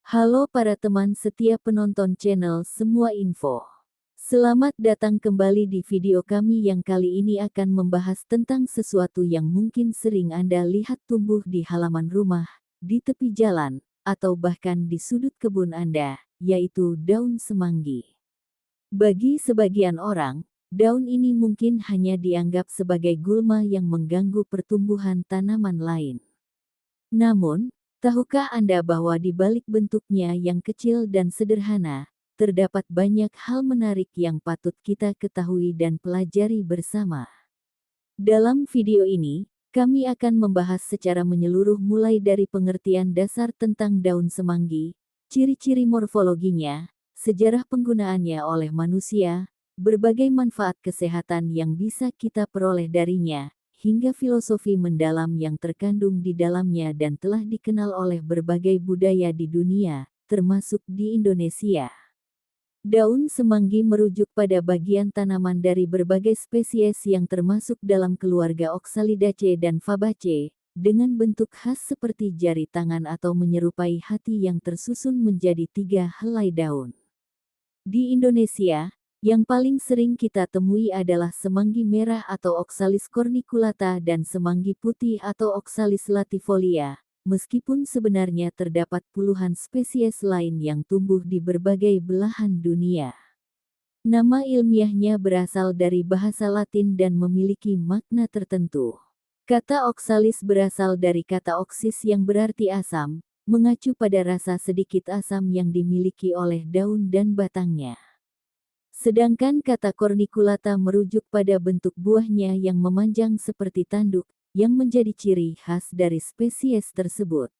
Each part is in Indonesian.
Halo para teman setia penonton channel Semua Info. Selamat datang kembali di video kami yang kali ini akan membahas tentang sesuatu yang mungkin sering Anda lihat tumbuh di halaman rumah, di tepi jalan, atau bahkan di sudut kebun Anda, yaitu daun semanggi. Bagi sebagian orang, daun ini mungkin hanya dianggap sebagai gulma yang mengganggu pertumbuhan tanaman lain. Namun, tahukah Anda bahwa di balik bentuknya yang kecil dan sederhana, terdapat banyak hal menarik yang patut kita ketahui dan pelajari bersama? Dalam video ini, kami akan membahas secara menyeluruh mulai dari pengertian dasar tentang daun semanggi, ciri-ciri morfologinya, sejarah penggunaannya oleh manusia, berbagai manfaat kesehatan yang bisa kita peroleh darinya, hingga filosofi mendalam yang terkandung di dalamnya dan telah dikenal oleh berbagai budaya di dunia, termasuk di Indonesia. Daun semanggi merujuk pada bagian tanaman dari berbagai spesies yang termasuk dalam keluarga Oxalidaceae dan Fabaceae, dengan bentuk khas seperti jari tangan atau menyerupai hati yang tersusun menjadi 3 helai daun. Di Indonesia, yang paling sering kita temui adalah semanggi merah atau Oxalis corniculata dan semanggi putih atau Oxalis latifolia, meskipun sebenarnya terdapat puluhan spesies lain yang tumbuh di berbagai belahan dunia. Nama ilmiahnya berasal dari bahasa Latin dan memiliki makna tertentu. Kata Oxalis berasal dari kata oxis yang berarti asam, mengacu pada rasa sedikit asam yang dimiliki oleh daun dan batangnya. Sedangkan kata corniculata merujuk pada bentuk buahnya yang memanjang seperti tanduk, yang menjadi ciri khas dari spesies tersebut.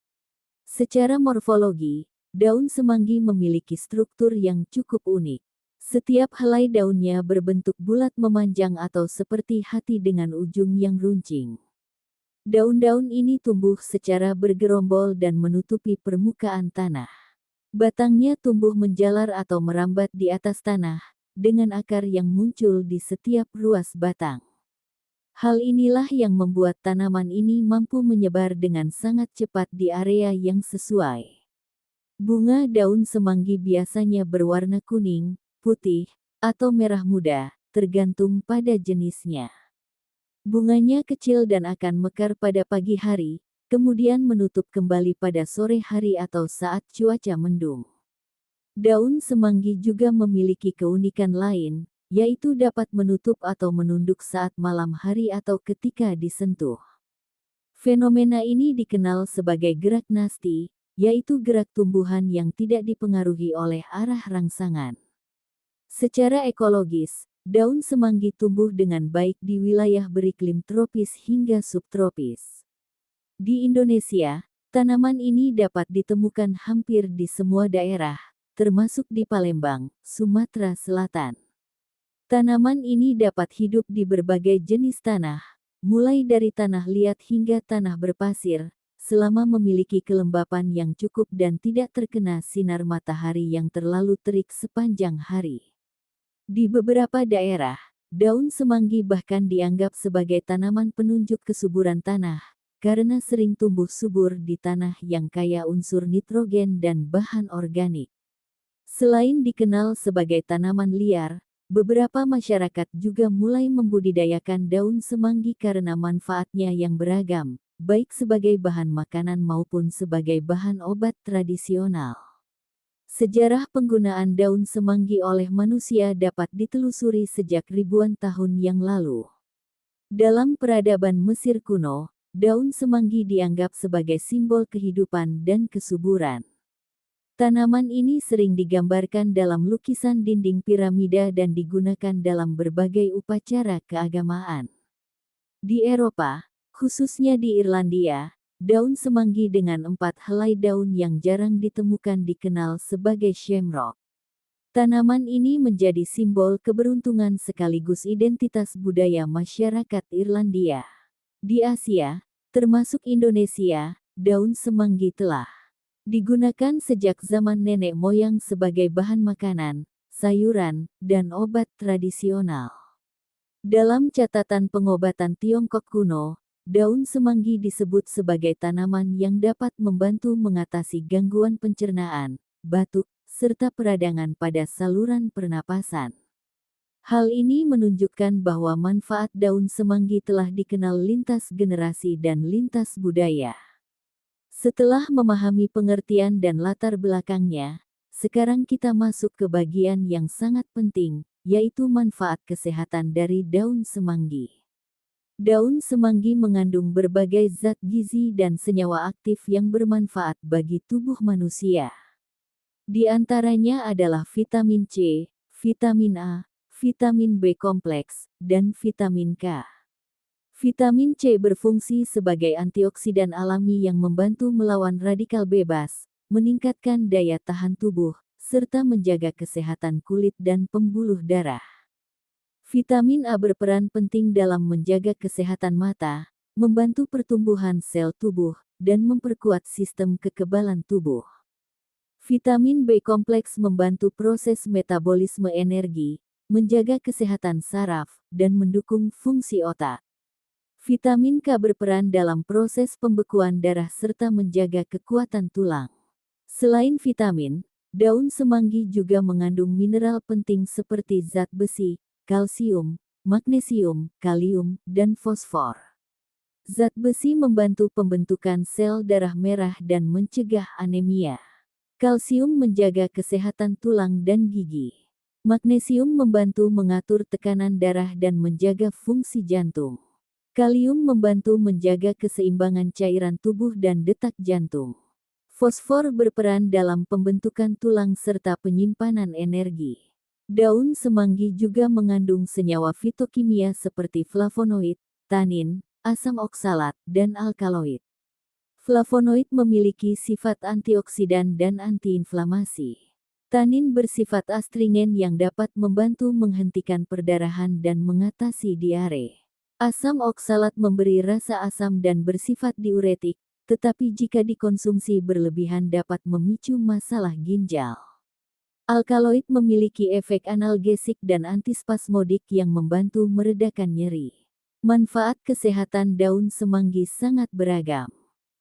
Secara morfologi, daun semanggi memiliki struktur yang cukup unik. Setiap helai daunnya berbentuk bulat memanjang atau seperti hati dengan ujung yang runcing. Daun-daun ini tumbuh secara bergerombol dan menutupi permukaan tanah. Batangnya tumbuh menjalar atau merambat di atas tanah, dengan akar yang muncul di setiap ruas batang. Hal inilah yang membuat tanaman ini mampu menyebar dengan sangat cepat di area yang sesuai. Bunga daun semanggi biasanya berwarna kuning, putih, atau merah muda, tergantung pada jenisnya. Bunganya kecil dan akan mekar pada pagi hari, kemudian menutup kembali pada sore hari atau saat cuaca mendung. Daun semanggi juga memiliki keunikan lain, yaitu dapat menutup atau menunduk saat malam hari atau ketika disentuh. Fenomena ini dikenal sebagai gerak nasti, yaitu gerak tumbuhan yang tidak dipengaruhi oleh arah rangsangan. Secara ekologis, daun semanggi tumbuh dengan baik di wilayah beriklim tropis hingga subtropis. Di Indonesia, tanaman ini dapat ditemukan hampir di semua daerah, termasuk di Palembang, Sumatera Selatan. Tanaman ini dapat hidup di berbagai jenis tanah, mulai dari tanah liat hingga tanah berpasir, selama memiliki kelembapan yang cukup dan tidak terkena sinar matahari yang terlalu terik sepanjang hari. Di beberapa daerah, daun semanggi bahkan dianggap sebagai tanaman penunjuk kesuburan tanah, karena sering tumbuh subur di tanah yang kaya unsur nitrogen dan bahan organik. Selain dikenal sebagai tanaman liar, beberapa masyarakat juga mulai membudidayakan daun semanggi karena manfaatnya yang beragam, baik sebagai bahan makanan maupun sebagai bahan obat tradisional. Sejarah penggunaan daun semanggi oleh manusia dapat ditelusuri sejak ribuan tahun yang lalu. Dalam peradaban Mesir kuno, daun semanggi dianggap sebagai simbol kehidupan dan kesuburan. Tanaman ini sering digambarkan dalam lukisan dinding piramida dan digunakan dalam berbagai upacara keagamaan. Di Eropa, khususnya di Irlandia, daun semanggi dengan 4 helai daun yang jarang ditemukan dikenal sebagai shamrock. Tanaman ini menjadi simbol keberuntungan sekaligus identitas budaya masyarakat Irlandia. Di Asia, termasuk Indonesia, daun semanggi telah digunakan sejak zaman nenek moyang sebagai bahan makanan, sayuran, dan obat tradisional. Dalam catatan pengobatan Tiongkok kuno, daun semanggi disebut sebagai tanaman yang dapat membantu mengatasi gangguan pencernaan, batuk, serta peradangan pada saluran pernapasan. Hal ini menunjukkan bahwa manfaat daun semanggi telah dikenal lintas generasi dan lintas budaya. Setelah memahami pengertian dan latar belakangnya, sekarang kita masuk ke bagian yang sangat penting, yaitu manfaat kesehatan dari daun semanggi. Daun semanggi mengandung berbagai zat gizi dan senyawa aktif yang bermanfaat bagi tubuh manusia. Di antaranya adalah vitamin C, vitamin A, vitamin B kompleks, dan vitamin K. Vitamin C berfungsi sebagai antioksidan alami yang membantu melawan radikal bebas, meningkatkan daya tahan tubuh, serta menjaga kesehatan kulit dan pembuluh darah. Vitamin A berperan penting dalam menjaga kesehatan mata, membantu pertumbuhan sel tubuh, dan memperkuat sistem kekebalan tubuh. Vitamin B kompleks membantu proses metabolisme energi, menjaga kesehatan saraf, dan mendukung fungsi otak. Vitamin K berperan dalam proses pembekuan darah serta menjaga kekuatan tulang. Selain vitamin, daun semanggi juga mengandung mineral penting seperti zat besi, kalsium, magnesium, kalium, dan fosfor. Zat besi membantu pembentukan sel darah merah dan mencegah anemia. Kalsium menjaga kesehatan tulang dan gigi. Magnesium membantu mengatur tekanan darah dan menjaga fungsi jantung. Kalium membantu menjaga keseimbangan cairan tubuh dan detak jantung. Fosfor berperan dalam pembentukan tulang serta penyimpanan energi. Daun semanggi juga mengandung senyawa fitokimia seperti flavonoid, tanin, asam oksalat, dan alkaloid. Flavonoid memiliki sifat antioksidan dan antiinflamasi. Tanin bersifat astringen yang dapat membantu menghentikan perdarahan dan mengatasi diare. Asam oksalat memberi rasa asam dan bersifat diuretik, tetapi jika dikonsumsi berlebihan dapat memicu masalah ginjal. Alkaloid memiliki efek analgesik dan antispasmodik yang membantu meredakan nyeri. Manfaat kesehatan daun semanggi sangat beragam.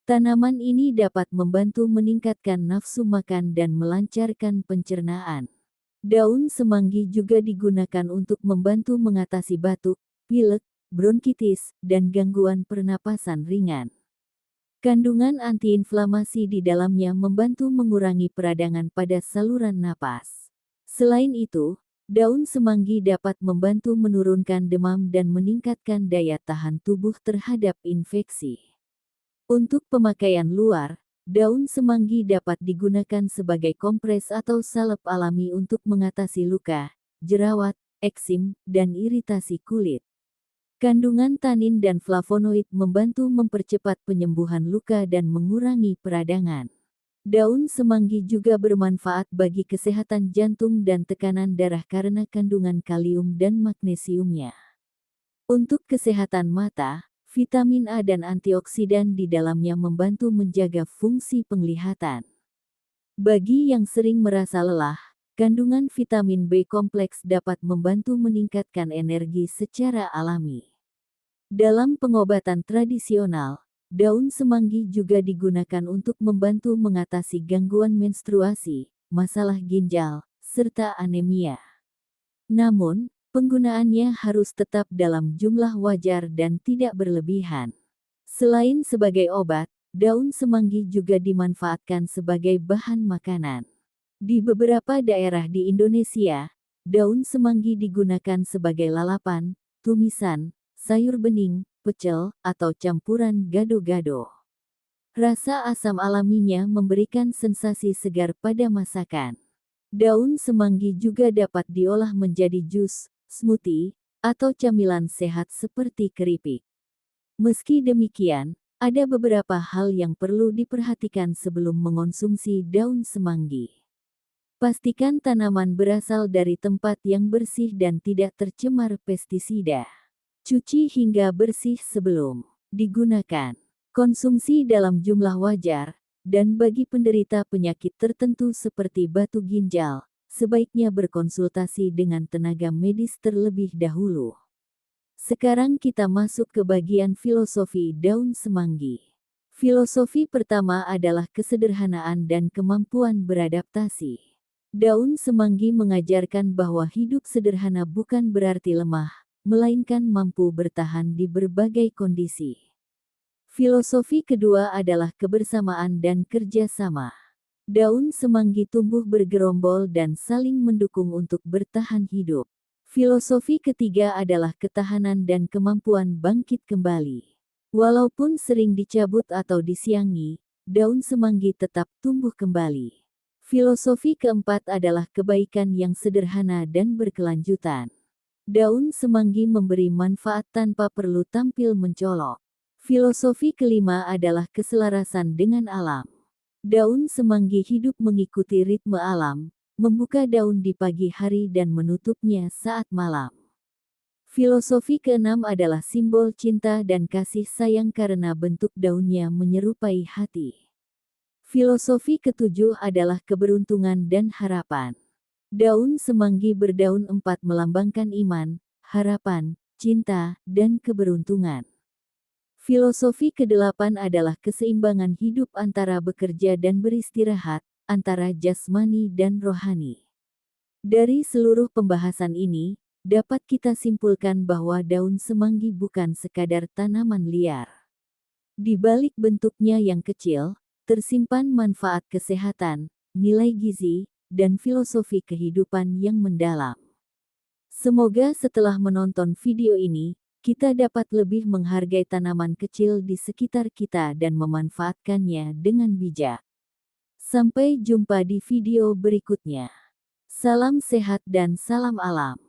Tanaman ini dapat membantu meningkatkan nafsu makan dan melancarkan pencernaan. Daun semanggi juga digunakan untuk membantu mengatasi batuk, pilek, bronkitis, dan gangguan pernapasan ringan. Kandungan antiinflamasi di dalamnya membantu mengurangi peradangan pada saluran napas. Selain itu, daun semanggi dapat membantu menurunkan demam dan meningkatkan daya tahan tubuh terhadap infeksi. Untuk pemakaian luar, daun semanggi dapat digunakan sebagai kompres atau salep alami untuk mengatasi luka, jerawat, eksim, dan iritasi kulit. Kandungan tanin dan flavonoid membantu mempercepat penyembuhan luka dan mengurangi peradangan. Daun semanggi juga bermanfaat bagi kesehatan jantung dan tekanan darah karena kandungan kalium dan magnesiumnya. Untuk kesehatan mata, vitamin A dan antioksidan di dalamnya membantu menjaga fungsi penglihatan. Bagi yang sering merasa lelah, kandungan vitamin B kompleks dapat membantu meningkatkan energi secara alami. Dalam pengobatan tradisional, daun semanggi juga digunakan untuk membantu mengatasi gangguan menstruasi, masalah ginjal, serta anemia. Namun, penggunaannya harus tetap dalam jumlah wajar dan tidak berlebihan. Selain sebagai obat, daun semanggi juga dimanfaatkan sebagai bahan makanan. Di beberapa daerah di Indonesia, daun semanggi digunakan sebagai lalapan, tumisan, sayur bening, pecel, atau campuran gado-gado. Rasa asam alaminya memberikan sensasi segar pada masakan. Daun semanggi juga dapat diolah menjadi jus, smoothie, atau camilan sehat seperti keripik. Meski demikian, ada beberapa hal yang perlu diperhatikan sebelum mengonsumsi daun semanggi. Pastikan tanaman berasal dari tempat yang bersih dan tidak tercemar pestisida. Cuci hingga bersih sebelum digunakan. Konsumsi dalam jumlah wajar, dan bagi penderita penyakit tertentu seperti batu ginjal, sebaiknya berkonsultasi dengan tenaga medis terlebih dahulu. Sekarang kita masuk ke bagian filosofi daun semanggi. Filosofi pertama adalah kesederhanaan dan kemampuan beradaptasi. Daun semanggi mengajarkan bahwa hidup sederhana bukan berarti lemah, melainkan mampu bertahan di berbagai kondisi. Filosofi kedua adalah kebersamaan dan kerjasama. Daun semanggi tumbuh bergerombol dan saling mendukung untuk bertahan hidup. Filosofi ketiga adalah ketahanan dan kemampuan bangkit kembali. Walaupun sering dicabut atau disiangi, daun semanggi tetap tumbuh kembali. Filosofi keempat adalah kebaikan yang sederhana dan berkelanjutan. Daun semanggi memberi manfaat tanpa perlu tampil mencolok. Filosofi kelima adalah keselarasan dengan alam. Daun semanggi hidup mengikuti ritme alam, membuka daun di pagi hari dan menutupnya saat malam. Filosofi keenam adalah simbol cinta dan kasih sayang karena bentuk daunnya menyerupai hati. Filosofi ketujuh adalah keberuntungan dan harapan. Daun semanggi berdaun empat melambangkan iman, harapan, cinta, dan keberuntungan. Filosofi kedelapan adalah keseimbangan hidup antara bekerja dan beristirahat, antara jasmani dan rohani. Dari seluruh pembahasan ini, dapat kita simpulkan bahwa daun semanggi bukan sekadar tanaman liar. Di balik bentuknya yang kecil, tersimpan manfaat kesehatan, nilai gizi, dan filosofi kehidupan yang mendalam. Semoga setelah menonton video ini, kita dapat lebih menghargai tanaman kecil di sekitar kita dan memanfaatkannya dengan bijak. Sampai jumpa di video berikutnya. Salam sehat dan salam alam.